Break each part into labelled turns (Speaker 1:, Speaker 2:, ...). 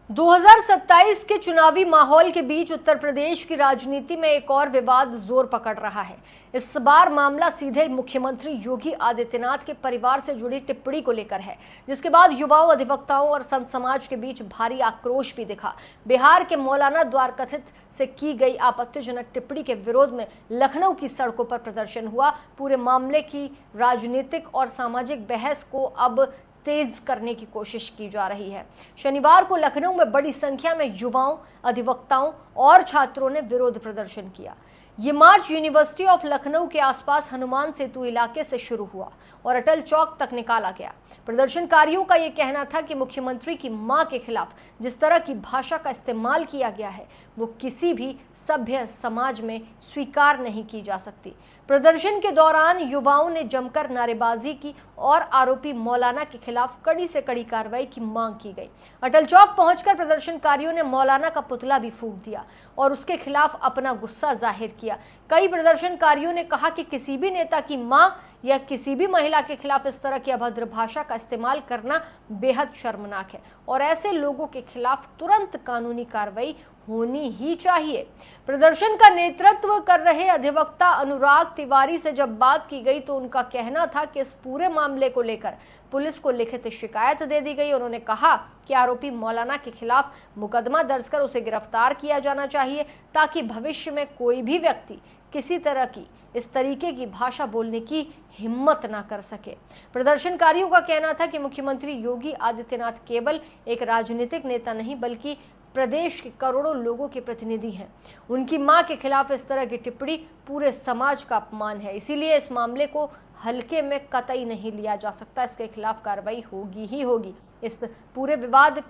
Speaker 1: 2027 के चुनावी माहौल के बीच उत्तर प्रदेश की राजनीति में एक और विवाद जोर पकड़ रहा है। इस बार मामला सीधे मुख्यमंत्री योगी आदित्यनाथ के परिवार से जुड़ी टिप्पणी को लेकर है, जिसके बाद युवाओं, अधिवक्ताओं और संत समाज के बीच भारी आक्रोश भी दिखा। बिहार के मौलाना द्वारा कथित से की गई आपत्तिजनक टिप्पणी के विरोध में लखनऊ की सड़कों पर प्रदर्शन हुआ। पूरे मामले की राजनीतिक और सामाजिक बहस को अब तेज करने की कोशिश की जा रही है। शनिवार को लखनऊ में बड़ी संख्या में युवाओं, अधिवक्ताओं और छात्रों ने विरोध प्रदर्शन किया। ये मार्च यूनिवर्सिटी ऑफ लखनऊ के आसपास हनुमान सेतु इलाके से शुरू हुआ और अटल चौक तक निकाला गया। प्रदर्शनकारियों का यह कहना था कि मुख्यमंत्री की मां के खिलाफ जिस तरह की भाषा का इस्तेमाल किया गया है, वो किसी भी सभ्य समाज में स्वीकार नहीं की जा सकती। प्रदर्शन के दौरान युवाओं ने जमकर नारेबाजी की और आरोपी मौलाना के खिलाफ कड़ी से कड़ी कार्रवाई की मांग की गई। अटल चौक पहुंचकर प्रदर्शनकारियों ने मौलाना का पुतला भी फूंक दिया और उसके खिलाफ अपना गुस्सा जाहिर किया। कई प्रदर्शनकारियों ने कहा कि किसी भी नेता की मां या किसी भी महिला के खिलाफ इस तरह की अभद्र भाषा का इस्तेमाल करना बेहद शर्मनाक है और ऐसे लोगों के खिलाफ तुरंत कानूनी कार्रवाई होनी ही चाहिए। प्रदर्शन का नेतृत्व कर रहे अधिवक्ता अनुराग तिवारी से जब बात की गई तो उनका कहना था कि इस पूरे मामले को लेकर पुलिस को लिखित शिकायत दे दी गई। उन्होंने कहा कि आरोपी मौलाना के खिलाफ मुकदमा दर्ज कर उसे गिरफ्तार किया जाना चाहिए ताकि भविष्य में कोई भी व्यक्ति किसी तरह की इस तरीके की भाषा बोलने की हिम्मत ना कर सके। प्रदर्शनकारियों का कहना था कि मुख्यमंत्री योगी आदित्यनाथ केवल एक राजनीतिक नेता नहीं बल्कि प्रदेश के करोड़ों लोगों के प्रतिनिधि हैं। उनकी मां के खिलाफ इस तरह की टिप्पणी पूरे समाज का अपमान है, इसीलिए इस मामले को हल्के में कतई नहीं लिया जा सकता। इसके खिलाफ कार्रवाई होगी ही होगी। इस पूरे विवाद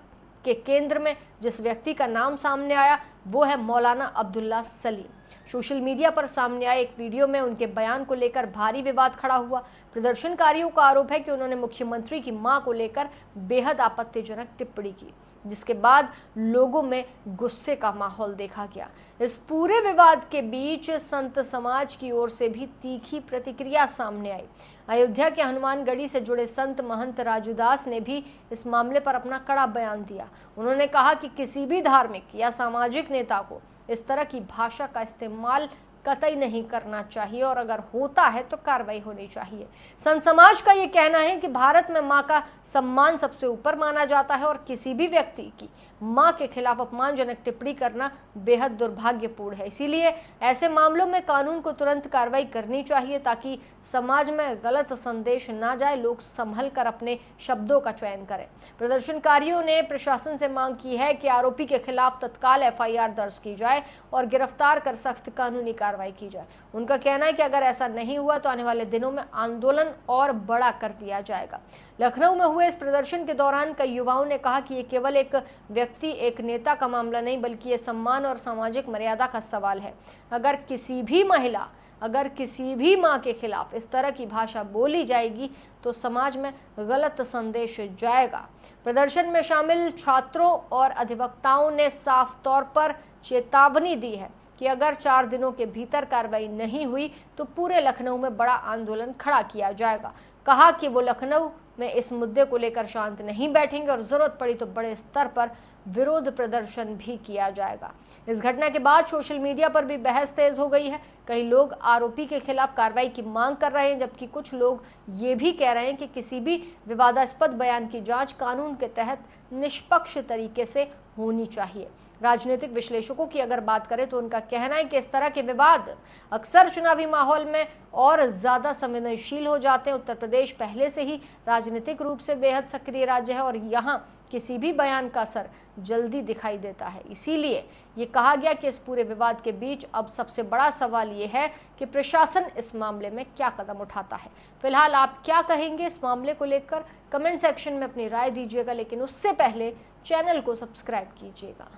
Speaker 1: के केंद्र में जिस व्यक्ति का नाम सामने आया वो है मौलाना अब्दुल्ला सलीम। सोशल मीडिया पर सामने आए एक वीडियो में उनके बयान को लेकर भारी विवाद खड़ा हुआ। प्रदर्शनकारियों का आरोप है कि उन्होंने मुख्यमंत्री की मां को लेकर बेहद आपत्तिजनक टिप्पणी की, जिसके बाद लोगों में गुस्से का माहौल देखा गया। इस पूरे विवाद के बीच संत समाज की ओर से भी तीखी प्रतिक्रिया सामने आई। अयोध्या के हनुमानगढ़ी से जुड़े संत महंत राजूदास ने भी इस मामले पर अपना कड़ा बयान दिया। उन्होंने कहा कि किसी भी धार्मिक या सामाजिक नेता को इस तरह की भाषा का इस्तेमाल कतई नहीं करना चाहिए और अगर होता है तो कार्रवाई होनी चाहिए। संत समाज का ये कहना है कि भारत में मां का सम्मान सबसे ऊपर माना जाता है और किसी भी व्यक्ति की मां के खिलाफ अपमानजनक टिप्पणी करना बेहद दुर्भाग्यपूर्ण है। इसीलिए ऐसे मामलों में कानून को तुरंत कार्रवाई करनी चाहिए ताकि समाज में गलत संदेश ना जाए, लोग संभल कर अपने शब्दों का चयन करें। प्रदर्शनकारियों ने प्रशासन से मांग की है कि आरोपी के खिलाफ तत्काल एफआईआर दर्ज की जाए और गिरफ्तार कर सख्त कानूनी कार्रवाई की जाए। उनका कहना है कि अगर ऐसा नहीं हुआ तो आने वाले दिनों में आंदोलन और बड़ा कर दिया जाएगा। लखनऊ में हुए इस प्रदर्शन के दौरान कई युवाओं ने कहा कि ये केवल एक व्यक्ति, एक नेता का मामला नहीं बल्कि ये सम्मान और सामाजिक मर्यादा का सवाल है। अगर किसी भी महिला, अगर किसी भी मां के खिलाफ इस तरह की भाषा बोली जाएगी तो समाज में गलत संदेश जाएगा। प्रदर्शन में शामिल छात्रों और अधिवक्ताओं ने साफ तौर पर चेतावनी दी है कि अगर 4 दिनों के भीतर कार्रवाई नहीं हुई तो पूरे लखनऊ में बड़ा आंदोलन खड़ा किया जाएगा। कहा कि वो लखनऊ में इस मुद्दे को लेकर शांत नहीं बैठेंगे और जरूरत पड़ी तो बड़े स्तर पर विरोध प्रदर्शन भी किया जाएगा। इस घटना के बाद सोशल मीडिया पर भी बहस तेज हो गई है। कई लोग आरोपी के खिलाफ कार्रवाई की मांग कर रहे हैं, जबकि कुछ लोग ये भी कह रहे हैं कि किसी भी विवादास्पद बयान की जांच कानून के तहत निष्पक्ष तरीके से होनी चाहिए। राजनीतिक विश्लेषकों की अगर बात करें तो उनका कहना है कि इस तरह के विवाद अक्सर चुनावी माहौल में और ज्यादा संवेदनशील हो जाते हैं। उत्तर प्रदेश पहले से ही राजनीतिक रूप से बेहद सक्रिय राज्य है और यहाँ किसी भी बयान का असर जल्दी दिखाई देता है। इसीलिए ये कहा गया कि इस पूरे विवाद के बीच अब सबसे बड़ा सवाल ये है कि प्रशासन इस मामले में क्या कदम उठाता है। फिलहाल आप क्या कहेंगे इस मामले को लेकर? कमेंट सेक्शन में अपनी राय दीजिएगा, लेकिन उससे पहले चैनल को सब्सक्राइब कीजिएगा।